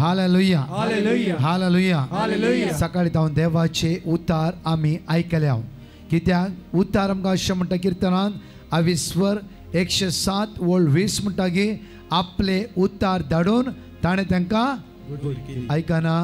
Hallelujah hallelujah hallelujah hallelujah सकाळी जावन देवाचे उतार आमी आयकल्या कित्याक उतार आमकां अशें म्हणटा किर्तनान 107 वोळ 20 म्हणटा की आपले उतार धाडून ताणें तांकां आयकना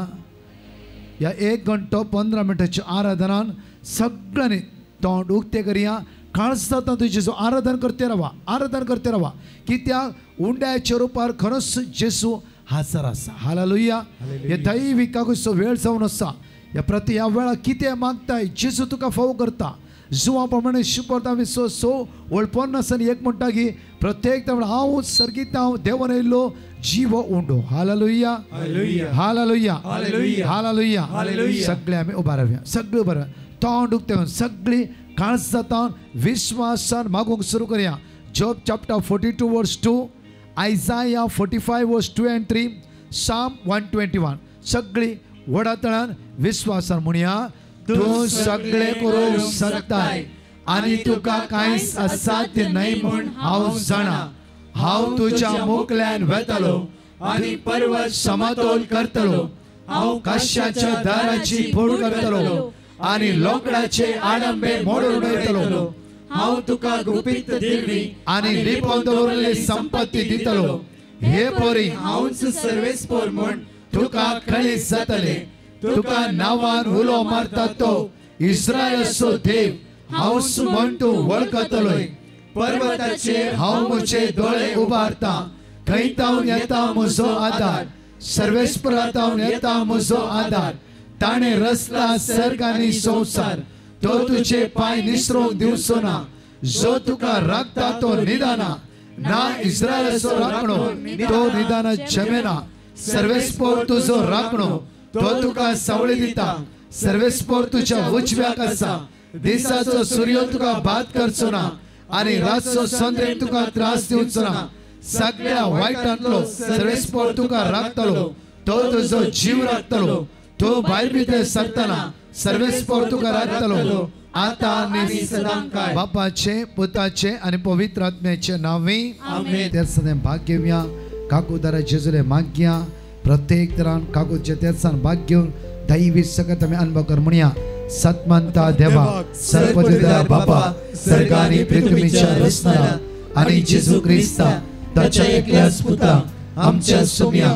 ह्या 1 घंटो 15 मिनटाच्या आराधनान सगळ्यांनी तोंड उक्ते करया काळज जाता तुझे जो आराधन करते रावा कित्याक उंड्याच्या रुपार खरोच जेसू हाजर आसा हालेलुया हे दैविकाचो वेळ जावन आसा ह्या वेळा कितें मागताय जेसू तुका फावो करता जुवा प्रमाणे शिकवता विश्वास वळपण आसन एक म्हणटा की प्रत्येक हांव सर्गीत हांव देवान येयल्लो जीव उंडो हालेलुया हालेलुया हालेलुया सगळे आमी उबा रावया सगळे उबा रावया तोंड उक्ते सगळी काळज जाता विश्वासान मागूंक सुरू करया जॉब चॅप्टर 42 वर्स 2 आयजाया 45 वर्स 2 and 3 साम 121 सगळी वडातळान विश्वासान म्हणया तू सगळे करूंक शकताय आनी तुका कांयच असाध्य न्हय म्हूण हांव जाणा हांव तुज्या मुखल्यान वेतलो आनी पर्वत समतोल करतलो हांव काश्याच्या दाराची फोड करतलो आनी लोकडाचे आडंबे मोडून उडयतलो हांव तुका गुपीत दिल्ली आनी लिपोवन दवरलेली संपत्ती दितलो हे पोरी हांवच सर्वेस्पोर म्हूण तुका खळीस जातले तुका नांवान उलो मारता तो इस्रायलाचो देव हांवच म्हूण तूं वळखतलोय पर्वताचेर हांव म्हजे दोळे उबारता खंयतावन येता म्हजो आदार सर्वेस्परांतावन येता म्हजो आदार ताणे रचला सर्ग आनी संवसार तो तुझे पांय निसरूंक दिवचो ना जो तुका राखता तो निदाना ना इस्रायलाचो राखणो तो निदान जमेना सर्वेस्पोर तुजो राखणो तो तुका सावळी दिता सर्वेस्पोर तुज्या उजव्याक आसा दिसाचो सूर्य तुका बाद करचो ना आनी रातचो संद्रेक तुका त्रास दिवचो ना सगळ्या वायटांतलो सर्वेस्पोर तुका राखतलो तो तुजो जीव राखतलो तो भायर भितर सरतना सर्वेस्पोर तुका राखतलो आता आनी सदांकाळ बापाचे पुताचे आनी पवित्र आत्म्याचे नावे आमेन तेर्सने भाग्य घेवया काकूदारा जेजुले माग्या प्रत्येक तरान काकूचे तेर्सान भाग्य घेवन दैवी सकत आमी अनुभव कर म्हणया सतमंता देवा सर्वपिता बापा सर्गानी पृथ्वीच्या रचणारा आणि जेजू ख्रिस्ता ताच्या एकल्याच पुत्रा आमच्या सुम्या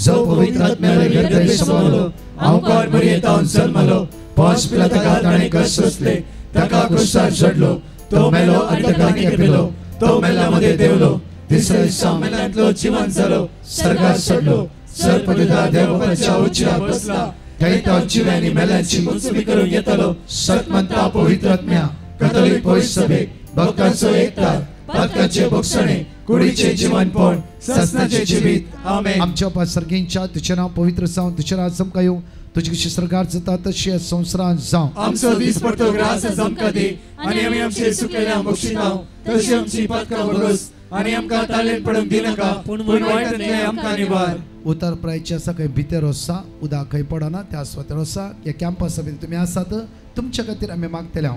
जो पवित्र आत्म्याने हृदय समावलो हांव कोण मरियेतावन जल्मलो पोंच पिलाताका ताणें कश्ट सोंसले ताका क्रुसार चढलो तो मेलो आनी ताका केपिलो तो मेल्ल्यामध्ये देवलो तिसऱ्या दिसा मेल्यांतलो जिवंत जालो सर्गार चढलो सर्वपिता देवाच्या उजव्यार बसला थंय तो जिव्यांनी मेल्यांची मुंचुमी करून येतलो सतमंता पवित्र आत्म्या कॅथोलिक पवित्र सभेक भक्तांचो एकता पातकाचे भोगसणे कुडीचे जीवनपण ससनाचे जिवीत आमेन आमच्या पासर्गींच्या तुझे नाव पवित्र जावं तुझे राज चमका येवं तुझी कशी सरकार जाता तशी संवसारांत जावं आमचो दीस पडतो ग्रास चमका दी आनी आमी आमचे सुकलेल्या बक्षितांव तशी आमची पातकां भोगोस आनी आमकां तालेन पडूंक दिनाका पूण वायटांतले आमकां निवार उतर प्रायच्या आसा खंय भितर आसा उदक खंय पडना त्या स्वतर आसा ह्या कॅम्पस सभेंत तुमी आसात तुमच्या खातीर आमी मागतले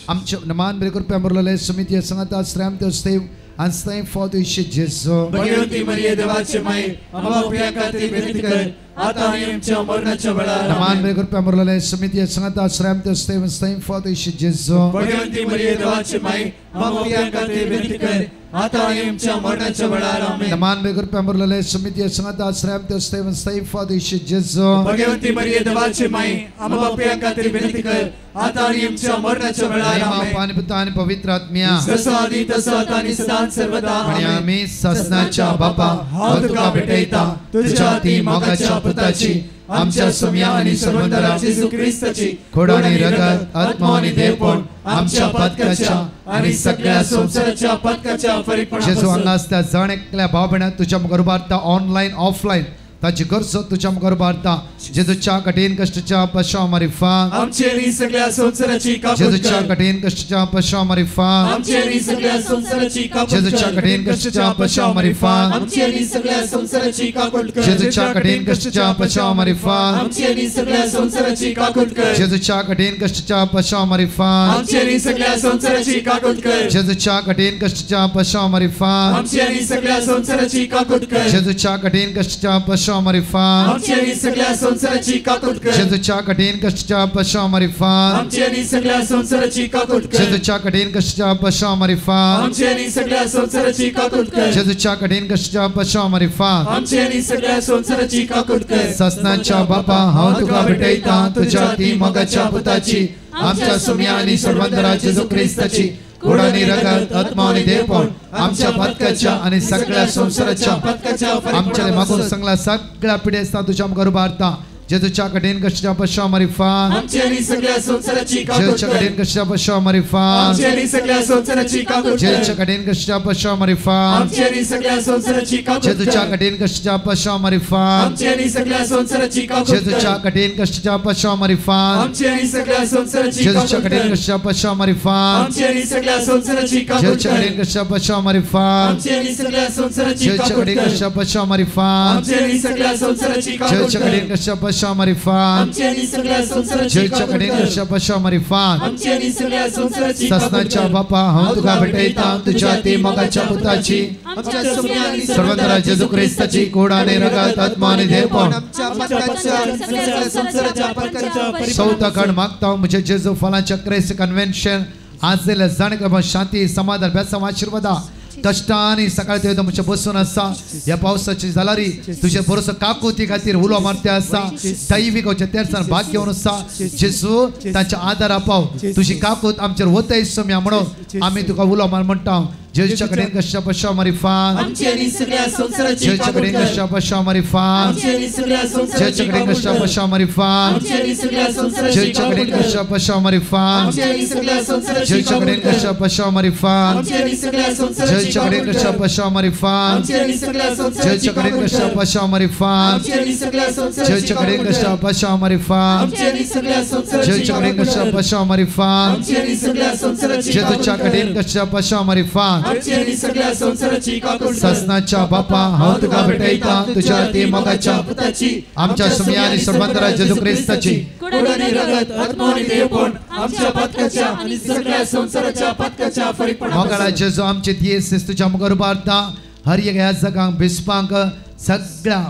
आमचे नमान बरे करपी आमरलेले समिती सांगात श्रेम ते स्तेव and thank for the Jesus. Bhagwati मरिये देवाचे माय आम्हा प्रिया खातीर विनंती कर आता आनी आमच्या मरणाच्या वेळार नमान बरे करपी आमरलेले समिती सांगात श्रेम ते स्तेव and thank for the Jesus. Bhagwati मरिये देवाचे माय आम्हा प्रिया खातीर विनंती कर आता आनी आमच्या मरणाच्या वेळार आमेन. नमान बरे करपी आमरलेले समिती सांगात श्रेम ते स्तेव and thank for the Jesus. Bhagwati मरिये देवाचे माय आम्हा प्रिया खातीर विनंती कर आता आनी आमच्या मरणाच्या वेळार आमेन. पानी पिता आणि पवित्र आत्म्या जसो आदी तसो आता आनी सदां सर्वदा आमेन. आमी ससनाच्या बापा हांव तुका भेटयता तुज्या ती मोगाच्या पुताची आमच्या सुम्या आनी सर्वंतरा जेजू ख्रिस्ताची खोडानी रगत आत्मा आणि देवपण आमच्या पदकाच्या आनी सगळ्या संसाराच्या पदकाच्या फरीपणा जेजू हांगा आसता जण एकल्या भाव भयणां तुज्या मुखार उबारता ऑनलायन ऑफलायन ताची गरजो तुज्या मुखार उबारता जेजूच्या कठीण कश्टाच्या पशाव मारिफा आमचेरी सगळ्या संसाराची काकूट जेजूच्या कठीण कश्टाच्या पशाव मारिफा आमचेरी सगळ्या संसाराची काकूट जेजूच्या कठीण कश्टाच्या पशाव मारिफा आमचेरी सगळ्या संसाराची काकूट जेजूच्या कठीण कश्टाच्या पशाव मारिफा आमचेरी सगळ्या संसाराची काकूट जेजूच्या कठीण कश्टाच्या पशाव मारिफा आमचेरी सगळ्या संसाराची काकूट जेजूच्या कठीण कश्टाच्या पशाव मारिफा आमचेरी सगळ्या संसाराची काकूट जेजूच्या कठीण कश्टाच्या पश्चामारी फान आमची आणि सगळ्या संसाराची काकूट कर जेजूच्या कठीण कष्टाच्या पश्चामारी फान आमची आणि सगळ्या संसाराची काकूट कर जेजूच्या कठीण कष्टाच्या पश्चामारी फान आमची आणि सगळ्या संसाराची काकूट कर जेजूच्या कठीण कष्टाच्या पश्चामारी फान आमची आणि सगळ्या संसाराची काकूट कर ससनाच्या बापा हांव तुका भेटयता तुझ्या ती मोगाच्या पुताची आमच्या सुम्या आणि सर्वंतरा जेजू ख्रिस्ताची कुड आणि रगत आत्मा आणि देवपण आमच्या पत्काच्या आणि सगळ्या संसाराच्या आमच्या मागून सगळ्या सगळ्या पिढ्यास्ता तुझ्या मुखार उबारता जेजूच्या कठीण कष्टाच्या पश्चामारी फान आमची आणि सगळ्या संसाराची काकूट जेजूच्या कर कठीण कष्टाच्या पश्चामारी फान आमची आणि सगळ्या संसाराची काकूट कर जेजूच्या कठीण कष्टाच्या पश्चामारी फान आमची आणि सगळ्या संसाराची काकूट जेजूच्या कर कठीण कष्टाच्या पश्चामारी फान आमची आणि सगळ्या संसाराची काकूट जेजूच्या कर कठीण कष्टाच्या पश्चामारी फान आमची आणि सगळ्या संसाराची जेजूच्या काकूट कठीण कर कष्टाच्या पश्चामारी फान आमची आणि सगळ्या संसाराची काकूट जेजूच्या कर कठीण कष्टाच्या पश्चामारी फान आमची आणि सगळ्या संसाराची जेजूच्या काकूट कठीण कर कष्टाच्या पश्चामारी फान आमची आणि सगळ्या संसाराची काकूट जेजूच्या कर कठीण कष्टाच्या पश्चामारी फान आमची आणि सगळ्या संसाराची जेजूच्या काकूट कठीण कर कष्टाच्या पश्चामारी फान आमची आणि सगळ्या संसाराची काकूट ससनाच्या कर बापा हांव तुका भेटयता तुझ्या ती मोगाच्या पुताची आमच्या सुम्या आणि सर्वंतरा जेजू ख्रिस्ताची कुड आणि रगत आत्मा आणि देवपण आमच्या पत्काच्या आणि सगळ्या संसाराच्या पत्काच्या चौथा खंड मागता म्हणजे जेजू फलांच्या क्रेस कन्व्हेन्शन आज जाल्यार जाण शांती समाधान बेसम आशीर्वादा कष्टांनी सकाळी ते म्हणजे बसून आसा या पावसाची जालारी तुझे बरोसो काकुती खातीर उलो मारते आसा दैवीक तेरसान भाग घेवन आसा जेजू तांच्या आदार आपाव तुझी काकूत आमचेर वतय सोम्या म्हणून आमी तुका उलो मार म्हणटा जेजूच्या कडेन कशा पश्चामारी फान आमची आणि सगळ्या संसाराची जेजूच्या काकूट कडेन कर कशा पश्चामारी फान आमची आणि सगळ्या संसाराची जेजूच्या कडेन काकूट कशा कर पश्चामारी फान आमची आणि सगळ्या संसाराची जेजूच्या काकूट कडेन कर कशा पश्चामारी फान आमची आणि सगळ्या संसाराची जेजूच्या कडेन काकूट कशा कर पश्चामारी फान आमची आणि सगळ्या संसाराची जेजूच्या कडेन काकूट कशा कर पश्चामारी फान आमची आणि सगळ्या संसाराची जेजूच्या कडेन काकूट कशा कर पश्चामारी फान आमची आणि सगळ्या संसाराची जेजूच्या कडेन काकूट कशा कर पश्चामारी फान आमची आणि सगळ्या संसाराची जेजूच्या कडेन काकूट कशा कर पश्चामारी फान आमची आणि सगळ्या संसाराची जेजूच्या काकूट कडेन कर कशा पश्चामारी फान आमची आणि सगळ्या संसाराची काकूट कर ससनाच्या बापा हांव तुका भेटयता तुझ्या ती मोगाच्या पुताची आमच्या सुम्या आणि सर्वंतरा जेजू ख्रिस्ताची कुड आणि रगत आत्मा आणि देवपण आमच्या पत्काच्या आणि सगळ्या संसाराच्या पत्काच्या परिपणापासून मोगाळा जेजू आमचे दियेस तुझ्या मुखार उबारता हर एक ह्या जगांक बिस्पांक सगळ्या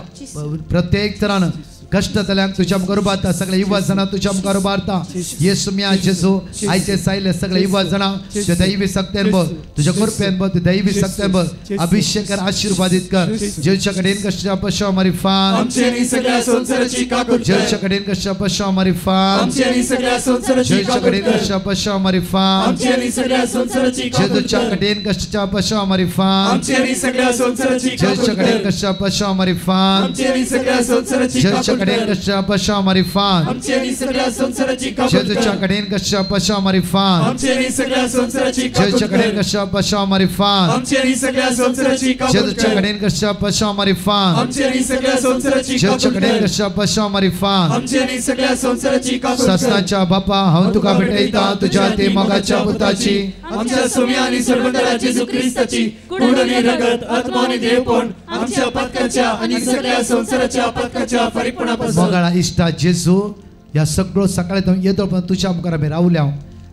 प्रत्येक तरान कष्टतल्यांक तुझ्या मुखार उबारता सगळे युवा जाणां तुझ्या मुखार उबारता येसू मिया जेजू आयचे सायले सगळे युवा जाणां तुझ्या दैवी सक्तेन बर तुझ्या कृपेन बर तुझ्या दैवी सक्तेन बर अभिषेक कर आशीर्वादित कर जेजूच्या कडेन कशा पश्चामारी फान आमची आणि सगळ्या संसाराची काकूट कर जेजूच्या कडेन कशा पश्चामारी फान आमची आणि सगळ्या संसाराची जेजूच्या काकूट कडेन कर कशा पश्चामारी फान आमची आणि सगळ्या संसाराची काकूट जेजूच्या कर कडेन कशा पश्चामारी फान आमची आणि सगळ्या संसाराची काकूट जेजूच्या कडेन कर कशा पश्चामारी फान आमची आणि सगळ्या संसाराची जेजूच्या काकूट कडेन कर कशा पश्चामारी फान आमची आणि सगळ्या संसाराची काकूट जेजूच्या कर कडेन कशा पश्चामारी फान आमची आणि सगळ्या संसाराची काकूट जेजूच्या कडेन कर कशा पश्चामारी फान आमची आणि सगळ्या संसाराची काकूट जेजूच्या कर कडेन कशा पश्चामारी फान आमची आणि सगळ्या संसाराची जेजूच्या काकूट कडेन कर कशा पश्चामारी फान आमची आणि सगळ्या संसाराची काकूट कर ससनाच्या बापा हांव तुका भेटयता तुझ्या ते मोगाच्या पुताची आमच्या सोम्या आणि सर्वंतरा जेजू ख्रिस्ताची कुड आणि रगत आत्मा आणि देवपण आमच्या पत्काच्या आणि सगळ्या संसाराच्या पत्काच्या परिपणापासून मोगाळा इश्टा जेजू ह्या सगळो सकाळी तो येतो पण तुझ्या मुखार आमी रावल्या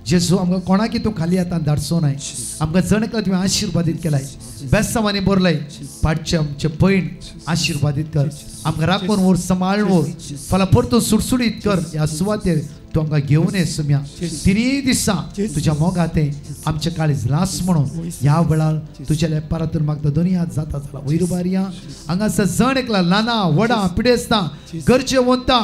जेजू आमकां कोणाकी तूं खाली आतां धाडचो नाय आमकां जणकला तुवें आशिर्वादीत केलाय बेस्तांवांनी बरलय पाडचे आमचे पैण आशिर्वादीत कर आमकां राखून व्हर सांबाळून व्हर फाल्यां परतून सुटसुडीत कर ह्या सुवातेर तूं आमकां घेवन ये सुम्या तिनी दिसा तुज्या मोगात आमचे काळीज लास म्हणून ह्या वेळार तुज्या लेपारातून मागता दोनी हात जाता जाला वैरुबारिया हांगासर जण एकला ल्हाना व्हडा पिडेस्तां गरजे वंता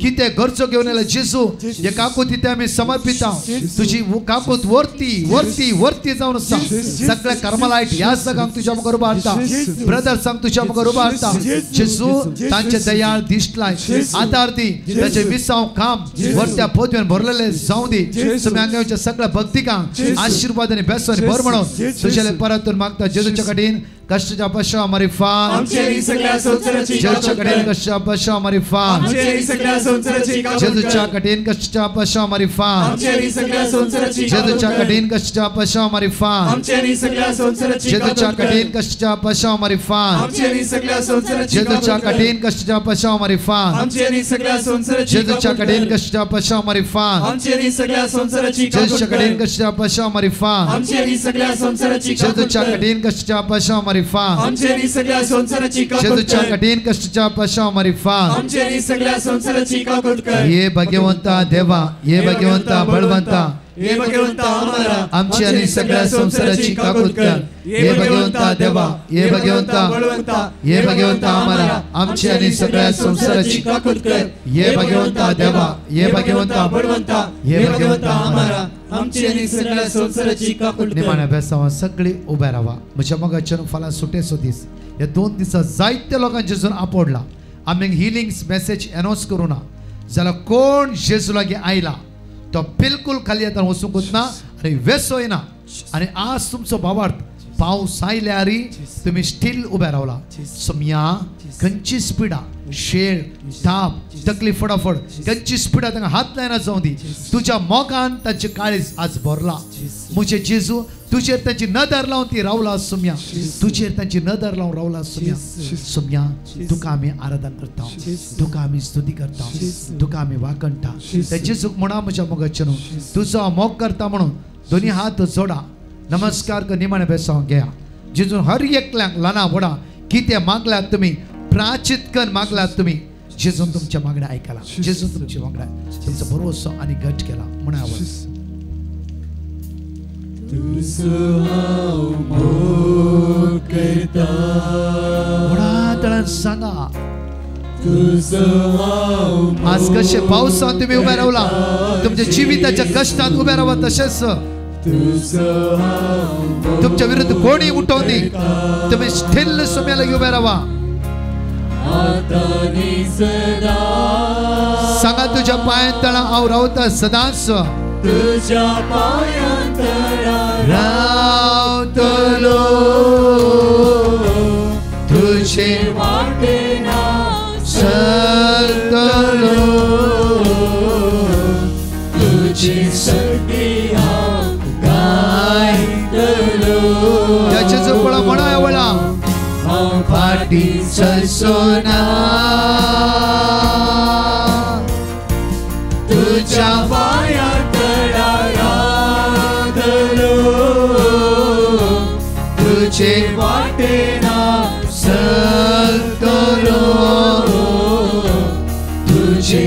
कितें गरजो घेवन येयला जेजू हे काकूत इथे आमी समर्पिता तुजी काकूत वर्ती वर्ती वर्ती जावन आसा सगळे कर्मलायट ह्या सगांक तुज्या मुखार उबारता ब्रदर्सांक तुज्या मुखार उबारता जेजू तांचे दयाळ दिश्टलाय आदार दी ताचे विसाव काम वर्त्या पोतवेन भरलेले जावं दी तुमी हांगाच्या सगळ्या भक्तिकांक आशीर्वाद आनी बेसवानी भर म्हणून तुझ्या परतून मागता जेजूच्या कडेन कष्टाच्या पश्चामारी फान आमची आणि सगळ्या संसाराची जेजूच्या काकूट कडेन कर कष्टाच्या पश्चामारी फान आमची आणि सगळ्या संसाराची काकूट जेजूच्या कर कडेन कष्टाच्या पश्चामारी फान आमची आणि सगळ्या संसाराची काकूट जेजूच्या कर कडेन कष्टाच्या पश्चामारी फान आमची आणि सगळ्या संसाराची जेजूच्या काकूट कर कडेन कष्टाच्या पश्चामारी फान आमची आणि सगळ्या संसाराची जेजूच्या काकूट कर कडेन कष्टाच्या पश्चामारी फान आमची आणि सगळ्या संसाराची जेजूच्या काकूट कडेन कर कष्टाच्या पश्चामारी फान आमची आणि सगळ्या संसाराची काकूट जेजूच्या कडेन कर कष्टाच्या पश्चामारी फान आमची आणि सगळ्या संसाराची काकूट जेजूच्या कर कडेन कष्टाच्या पश्चामारी फाल आमचे आणि सगळ्या संसाराची काकूट जेजूच्या कर कठीण कष्टाच्या पाशाव मारी फाल आमचे आणि सगळ्या संसाराची काकूट कर ये भाग्यवंता देवा ये भाग्यवंता बळवंता हे भगवंता आम्हाला आमची आणि सगळ्या संसाराची काकूट कर ये भगवंता देवा ये भगवंता बळवंता ये भगवंता आम्हाला आमची आणि सगळ्या संसाराची काकूट कर ये भगवंता देवा ये भगवंता बळवंता ये हे भगवंता भगवंता आम्हाला आमची आणि सगळ्या संसाराची काकूट कर निमाण्या बेसावा सगळी उभे राहा म्हज्या मोगाच्यान फाल्यां सुटेसो दीस हे 2 दिसा जायत्या लोकांचे जेजून आपडला आमी हिलिंग्स मेसेज अनाउन्स करूं ना जाल्यार कोण जेजू लागीं आयला तो बिलकुल खाली येता वचूंक ना आनी वेसो येना आनी आज तुमचो भावार्थ पावस आयल्यार तुमी स्टील उबे रावला समया खंयची स्पिडा शेळ ताप तकली फटाफट खंयची स्पिडा तांकां हात लायना जावं दी तुज्या मोगान तांचे काळीज आज भरला म्हजे जेजू तुजेर तांची नदर लावन ती रावला सुम्या तुजेर तांची नदर लावन रावला सुम्या सुम्या तुका आमी आराधन करता तुका आमी स्तुती करता तुका आमी वाकणटा ते जेजूक म्हणा म्हज्या मोगाचें तुजो मोग करता म्हणून दोनी हात जोडा नमस्कार कर निमाणे बेसांव घेया जेजून हर एकल्यांक ल्हाना व्हडा कितें मागल्यात तुमी प्राचित कर मागल्यात तुमी जेजून तुमच्या मागण्या आयकला जेजून तुमची मागण्या तुमचो भरोसो आनी घट केला म्हणा व्हडा तळान सांगा आज कशे पावसांत तुमी उबे रावला तुमच्या जिविताच्या कश्टांत उबे रावा तशेंच तुमच्या विरुद्ध कोणी उठोवं दी तुम्ही स्थिर सुम्या लागीं उबे रावा सांगा तुझ्या पांयां हांव रावता सदांच तुझ्या पायांतळा रावतलो तुझे वाटेना चलतलो तुझी सगळी हांव गायतलो त्याचे जो पळा म्हणा वळा हांव फाटीचो सोना तुझ्या पायांतळा रावतलो तुझे वाटेना चलतलो तुझे